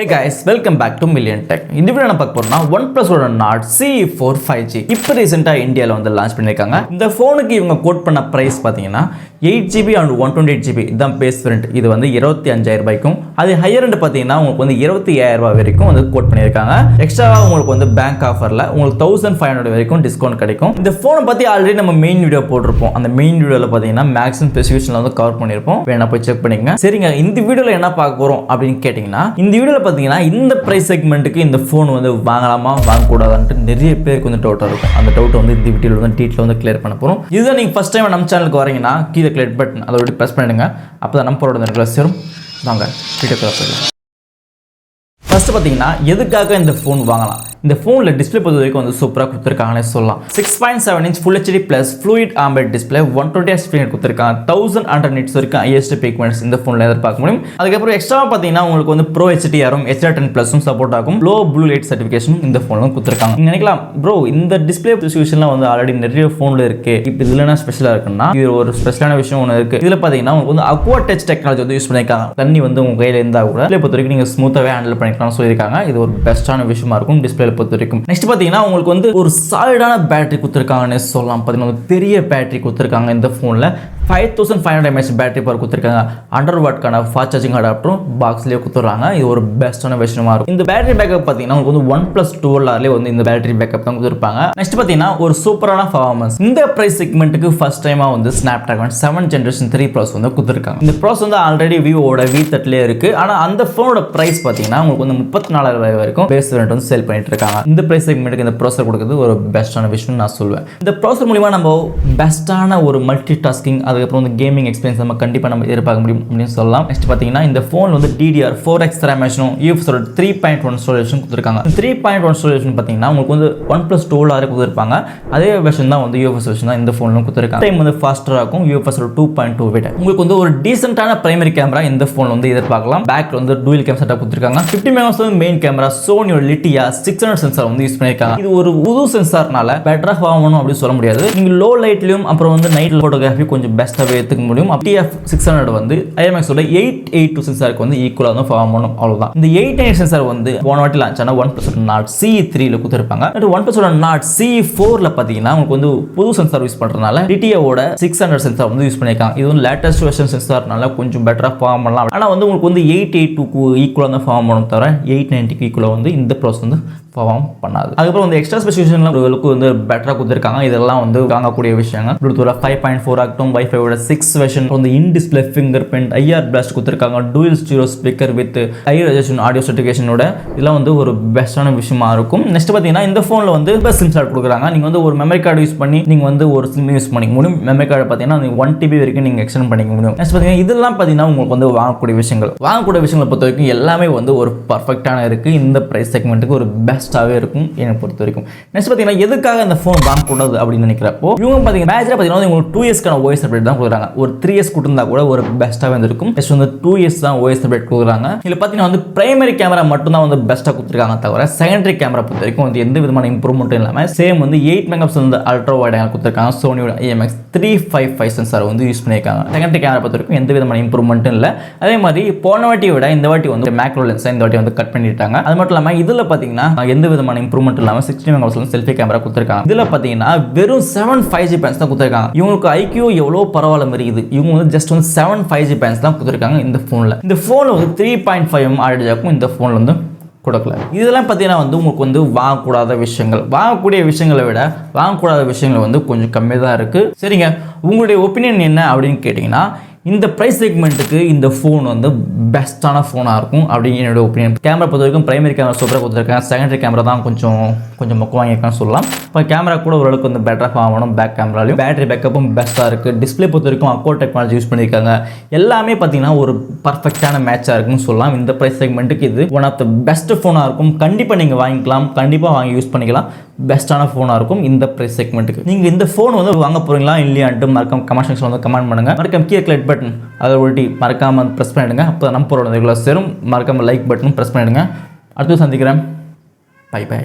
Hey guys, welcome back to Million Tech. In this video, we will Oneplus Nord Ce 5G. இப்போ ரீசெண்டா இந்தியால வந்து launch பண்ணிருக்காங்க. இந்த ஃபோனுக்கு இவங்க கோட் பண்ண பிரைஸ் பாத்தீங்கன்னா 8GB and 128GB இதான் பேஸ் வேரியன்ட். இது வந்து 25000 ரூபாய்க்கும் அது ஹையர் எண்ட் பாத்தீங்கன்னா உங்களுக்கு வந்து 25000 ரூபாய் வரைக்கும் வந்து கோட் பண்ணிருக்காங்க. எக்ஸ்ட்ராவா உங்களுக்கு வந்து பேங்க் ஆஃபர்ல உங்களுக்கு 1500 வரைக்கும் டிஸ்கவுண்ட் கிடைக்கும். இந்த ஃபோனை பத்தி ஆல்ரெடி நம்ம மெயின் வீடியோ போட்டுருப்போம். அந்த மெயின் வீடியோல பாத்தீங்கன்னா மேக்ஸிமம் ஸ்பெசிஃபிகேஷன்ல வந்து கவர் பண்ணிருப்போம். வேணா போய் செக் பண்ணிக்கங்க. சரிங்க, இந்த வீடியோல என்ன பார்க்க போறோம் அப்படின்னு கேட்டிங்கன்னா இந்த வீடியோல பாத்தீங்கன்னா இந்த பிரைஸ் செக்மெண்ட்டுக்கு இந்த ஃபோன் வந்து வாங்கலாமா வாங்கக்கூடாதான்ட்டு நிறைய பேருக்கு வந்து டவுட் இருக்கும். அந்த டவுட் வந்து இந்த வீடியோல வந்து டீட்டெயிலாக வந்து கிளியர் பண்ண போறோம். இதுதான் நீங்க ஃபர்ஸ்ட் டைம் நம்ம சேனலுக்கு வரீங்கன்னா கீழே கிளிக் பட்டன் அதோட பிரஸ் பண்ணிடுங்க. அப்பதான் நம்ம போறோட ரெகுலர் சேரும். வாங்க வீடியோக்குள்ள போகலாம். ஃபர்ஸ்ட் பார்த்தீங்கன்னா எதுக்காக இந்த ஃபோன் வாங்கலாம்? இந்த ஃபோனில் டிஸ்பிளே பொறுத்த வரைக்கும் வந்து சூப்பராக கொடுத்துருக்காங்கன்னு சொல்லலாம். 6.7 inch Full HD + Fluid AMOLED display 120Hz screen கொடுத்துருக்காங்க. 1100 nits வரைக்கும் ஹையஸ்ட் பீக்மெண்ட்ஸ் இந்த ஃபோனில் எதிர்பார்க்க முடியும். அதுக்கப்புறம் எக்ஸ்ட்ரா பார்த்தீங்கன்னா உங்களுக்கு வந்து ப்ரோ HDR-ம் HDR10+ம் சப்போர்ட் ஆகும். லோ ப்ளூ லைட் சர்டிஃபிகேஷனும் இந்த ஃபோனில் கொடுத்துருக்காங்க. நீங்கள் நினைக்கலாம் ப்ரோ இந்த டிஸ்பிளே ஸ்பெசிஃபிகேஷன்லாம் வந்து ஆல்ரெடி நிறைய ஃபோனில் இருக்குது, இப்போ இதில் என்ன ஸ்பெஷலாக இருக்குன்னா இது ஒரு ஸ்பெஷலான விஷயம் ஒன்று இருக்குது. இதில் பார்த்தீங்கன்னா உங்களுக்கு வந்து அக்வா டச் டெக்னாலஜி வந்து யூஸ் பண்ணியிருக்காங்க. தண்ணி வந்து உங்கள் கையில் இருந்தால் கூட டிஸ்பிளே பொறுத்த வரைக்கும் நீங்கள் ஸ்மூத்தாகவே ஹேண்டில் பண்ணிக்கலாம்னு சொல்லியிருக்காங்க. இது ஒரு பெஸ்ட்டான விஷயமா இருக்கும் டிஸ்பிளே பொறுத்த வரைக்கும். நெக்ஸ்ட் பார்த்தீங்கன்னா உங்களுக்கு வந்து ஒரு சாலிடான பேட்டரி கொடுத்துருக்காங்கன்னு சொல்லலாம். பார்த்தீங்கன்னா பெரிய பேட்டரி கொடுத்துருக்காங்க. இந்த ஃபோனில் 5500 mAh பேட்டரி பவர் கொடுத்துருக்காங்க. 100 வாட்க்கான ஃபாஸ்ட் சார்ஜிங் அடாப்டரும் பாக்ஸ்லேயே கொடுத்துட்றாங்க. இது ஒரு பெஸ்ட்டான விஷயமா இருக்கும். இந்த பேட்டரி பேக்கப் பார்த்தீங்கன்னா உங்களுக்கு வந்து Oneplus 12 வந்து இந்த பேட்டரி பேக்கப் தான் கொடுத்துருப்பாங்க. நெக்ஸ்ட் பார்த்தீங்கன்னா ஒரு சூப்பரான பர்ஃபார்மன்ஸ். இந்த பிரைஸ் செக்மெண்ட்டுக்கு ஃபர்ஸ்ட் டைமாக வந்து Snapdragon 7 Gen 3 ப்ராசஸ் வந்து கொடுத்துருக்காங்க. இந்த ப்ராசஸ் வந்து ஆல்ரெடி விவோட V30 இருக்குது. ஆனால் அந்த ஃபோனோட ப்ரைஸ் பார்த்தீங்கன்னா உங்களுக்கு வந்து 34000 வரைக்கும் பேஸ் வேரியன்ட் வந்து சேல் பண்ணிட்டு இருக்காங்க. இந்த பிரைஸ் செக்மெண்ட்டுக்கு இந்த ப்ராசஸர் கொடுக்குறது ஒரு பெஸ்ட்டான விஷயம் நான் சொல்லுவேன். இந்த ப்ராசஸர் மூலமா நம்ம பெஸ்ட்டான ஒரு மல்டி டாஸ்கிங் அதுக்கப்புறம் வந்து கேமிங் எக்ஸ்பீரியன்ஸ் நம்ம கண்டிப்பாக நம்ம எதிர்பார்க்க முடியும் அப்படின்னு சொல்லலாம். நெக்ஸ்ட் பார்த்தீங்கன்னா இந்த ஃபோன் வந்து DDR4X ரேமேஷனும் UFS 3.1 ஸ்டோரேஜும் கொடுத்துருக்காங்க. 3.1 ஸ்டோரேஜ் பார்த்தீங்கன்னா உங்களுக்கு வந்து OnePlus 12 கொடுத்துருப்பாங்க. அதே வெர்ஷன் தான் வந்து UFS வெர்ஷன் தான் இந்த ஃபோன்லும் கொடுத்துருக்காங்க. டைம் வந்து ஃபாஸ்டராக இருக்கும். UFS 2.2 விட உங்களுக்கு வந்து ஒரு டீசென்ட்டான பிரைமரி கேமரா இந்த ஃபோன் வந்து எதிர்பார்க்கலாம். பேக்ல வந்து டூயல் கேமரா செட்டப் கொடுத்துருக்காங்க. 50 மெகாபிக்சல் மெயின் கேமரா, சோனியோட லிட்டியா 600 சென்சார் வந்து யூஸ் பண்ணியிருக்காங்க. இது ஒரு புது சென்சார்னால பெட்டரா ஆகணும் அப்படின்னு சொல்ல முடியாது. நீங்க லோ லைட்லயும் அப்புறம் வந்து நைட் போட்டோகிராஃபி கொஞ்சம் பெஸ்ட்டாகவே எடுத்துக்க முடியும். TF600 வந்து IMX-ஓட 882 சென்சாருக்கு வந்து ஈக்குவலாக தான் ஃபார்ம் பண்ணும். அவ்வளோதான். இந்த 898 சென்சார் வந்து போன வாட்டி லான்ச் ஆன Oneplus Nord Ce3 கொடுத்துருப்பாங்க. Oneplus Nord Ce4 பார்த்தீங்கன்னா உங்களுக்கு வந்து புது சென்சார் யூஸ் பண்ணுறதுனால DTO-ஓட 600 சென்சார் வந்து யூஸ் பண்ணியிருக்காங்க. இது வந்து லேட்டஸ்ட் வெர்ஷன் சென்சார்னால கொஞ்சம் பெட்டராக ஃபார்ம் பண்ணலாம். ஆனால் வந்து உங்களுக்கு வந்து 882க்கு ஈக்குவலாக தான் ஃபார்ம் பண்ணணும் தவிர 890க்கு ஈக்குவலாக வந்து இந்த ப்ராசஸ் வந்து ஃபார்ம் பண்ணாது. அதுக்கப்புறம் வந்து எக்ஸ்ட்ரா ஸ்பெசிஃபிகேஷன்லாம் உங்களுக்கு வந்து பெட்டராக கொடுத்துருக்காங்க. இதெல்லாம் வந்து வாங்கக்கூடிய விஷயங்கள். ப்ளூடூத்ல 5.4 ஆகட்டும், வைஃபையோட 6 வெர்ஷன் வந்து in display fingerprint IR blast கொடுத்துருக்காங்க. Dual stereo speaker with high resolution audio சர்டிஃபிகேஷனோட இதெல்லாம் வந்து ஒரு பெஸ்ட்டான விஷயமா இருக்கும். நெக்ஸ்ட் பார்த்தீங்கன்னா இந்த ஃபோனில் வந்து சிம் ஸ்லாட் கொடுக்குறாங்க. நீங்கள் வந்து ஒரு மெமரி கார்டு யூஸ் பண்ணி நீங்கள் வந்து ஒரு சிம் யூஸ் பண்ணிக்க முடியும். மெமரி கார்டு பார்த்தீங்கன்னா நீங்கள் 1 TB வரைக்கும் நீங்கள் எக்ஸ்டெண்ட் பண்ணிக்க முடியும். நெக்ஸ்ட் பார்த்தீங்கன்னா இதெல்லாம் பார்த்தீங்கன்னா உங்களுக்கு வந்து வாங்கக்கூடிய விஷயங்களை பொறுத்த வரைக்கும் எல்லாமே வந்து ஒரு பர்ஃபெக்டான இருக்குது. இந்த ப்ரைஸ் செக்மெண்ட்டுக்கு ஒரு பெஸ்ட்டாகவே இருக்கும் எனக்கு பொறுத்த வரைக்கும். நெக்ஸ்ட் பார்த்தீங்கன்னா எதுக்காக இந்த ஃபோன் வாங்கக்கூடாது அப்படின்னு நினைக்கிறப்போ இவங்க பார்த்தீங்கன்னா மேஜராக பார்த்தீங்கன்னா உங்களுக்கு 2 years OS அப்டேட் தான் கொடுக்குறாங்க. ஒரு 3 years கொடுத்தா கூட ஒரு பெஸ்ட்டாக வந்துருக்கும். நெக்ஸ்ட் வந்து 2 years தான் OS அப்டேட் கொடுக்குறாங்க. இதில் பார்த்தீங்கன்னா வந்து பிரைமரி கேமரா மட்டும் தான் வந்து பெஸ்ட்டாக கொடுத்துருக்காங்க தவிர செகண்டரி கேமரா பொறுத்த வரைக்கும் வந்து எந்த விதமான இம்ப்ரூவ்மெண்ட்டும் இல்லாமல் சேம் வந்து 8 மெகாபிக்சல் வந்து ultrawide கொடுத்துருக்காங்க. சோனியோட IMX355 சென்சார் வந்து யூஸ் பண்ணியிருக்காங்க. செகண்டரி கேமரா பொறுத்த வரைக்கும் எந்த விதமான இம்ப்ரூவ்மெண்ட்டும் இல்லை. அதே மாதிரி போன வாட்டியை விட இந்த வாட்டி வந்து மேக்ரோ லென்ஸை இந்த வாட்டி வந்து கட் பண்ணிட்டாங்க. அது மட்டும் இல்லாமல் இதில் பார்த்தீங்கன்னா எந்த விதமான இம்ப்ரூவ்மெண்ட் இல்லாமல் 60 மெகாபிக்சல் செல்ஃபி கேமரா கொடுத்துருக்காங்க. இதில் பார்த்தீங்கன்னா வெறும் 7 5G பேண்ட்ஸ் தான் கொடுத்துருக்காங்க. இவங்களுக்கு IQ எவ்வளோ பரவாயில்ல மாதிரி இது. இவங்க வந்து ஜஸ்ட் வந்து 7 5G பேண்ட்ஸ் தான் கொடுத்துருக்காங்க இந்த ஃபோனில். இந்த ஃபோனில் வந்து 3.5 ஆடியோ ஜாக்கும் இந்த ஃபோனில் வந்து கொடுக்கல. இதெல்லாம் பார்த்தீங்கன்னா வந்து உங்களுக்கு வந்து வாங்கக்கூடாத விஷயங்கள். வாங்கக்கூடிய விஷயங்களை விட வாங்கக்கூடாத விஷயங்கள் வந்து கொஞ்சம் கம்மியாக தான் இருக்குது. சரிங்க, உங்களுடைய ஒப்பீனியன் என்ன அப்படின்னு கேட்டிங்கன்னா இந்த ப்ரைஸ் செக்மெண்ட்டுக்கு இந்த ஃபோன் வந்து பெஸ்ட்டான ஃபோனாக இருக்கும் அப்படின்னு என்னோட ஒப்பீனியன். கேமரா பொறுத்த வரைக்கும் பிரைமரி கேமரா சூப்பராக கொடுத்துருக்காங்க. செகண்டரி கேமரா தான் கொஞ்சம் மொக்க வாங்கியிருக்கான்னு சொல்லலாம். இப்போ கேமரா கூட ஓரளவுக்கு வந்து பெட்டராக ஆகணும். பேக் கேமராலையும் பேட்டரி பேக்கப்பும் பெஸ்ட்டாக இருக்குது. டிஸ்பிளே பொறுத்த வரைக்கும் அக்வா டெக்னாலஜி யூஸ் பண்ணியிருக்காங்க. எல்லாமே பார்த்தீங்கன்னா ஒரு பர்ஃபெக்டான மேட்சாக இருக்குன்னு சொல்லலாம். இந்த ப்ரைஸ் செக்மெண்ட்டுக்கு இது ஒன் ஆஃப் த பெஸ்ட் ஃபோனாக இருக்கும். கண்டிப்பாக நீங்கள் வாங்கிக்கலாம், கண்டிப்பாக வாங்கி யூஸ் பண்ணிக்கலாம். பெஸ்ட்டான ஃபோனாக இருக்கும் இந்த ப்ரைஸ் செக்மெண்ட்டுக்கு. நீங்கள் இந்த ஃபோன் வந்து வாங்க போகிறீங்களா இல்லையான்ட்டு மறக்காம கமெண்ட் செக்ஷனில் வந்து கமெண்ட் பண்ணுங்கள். மறக்காம கீழே கிளிக் பட்டன் அதை ஒட்டி மறக்காமல் ப்ரெஸ் பண்ணிவிடுங்க. அப்போ நம்ம போகிற ரெகுலர் சேரும். மறக்காமல் லைக் பட்டனும் ப்ரெஸ் பண்ணிவிடுங்க. அடுத்து சந்திக்கிறேன். Bye by.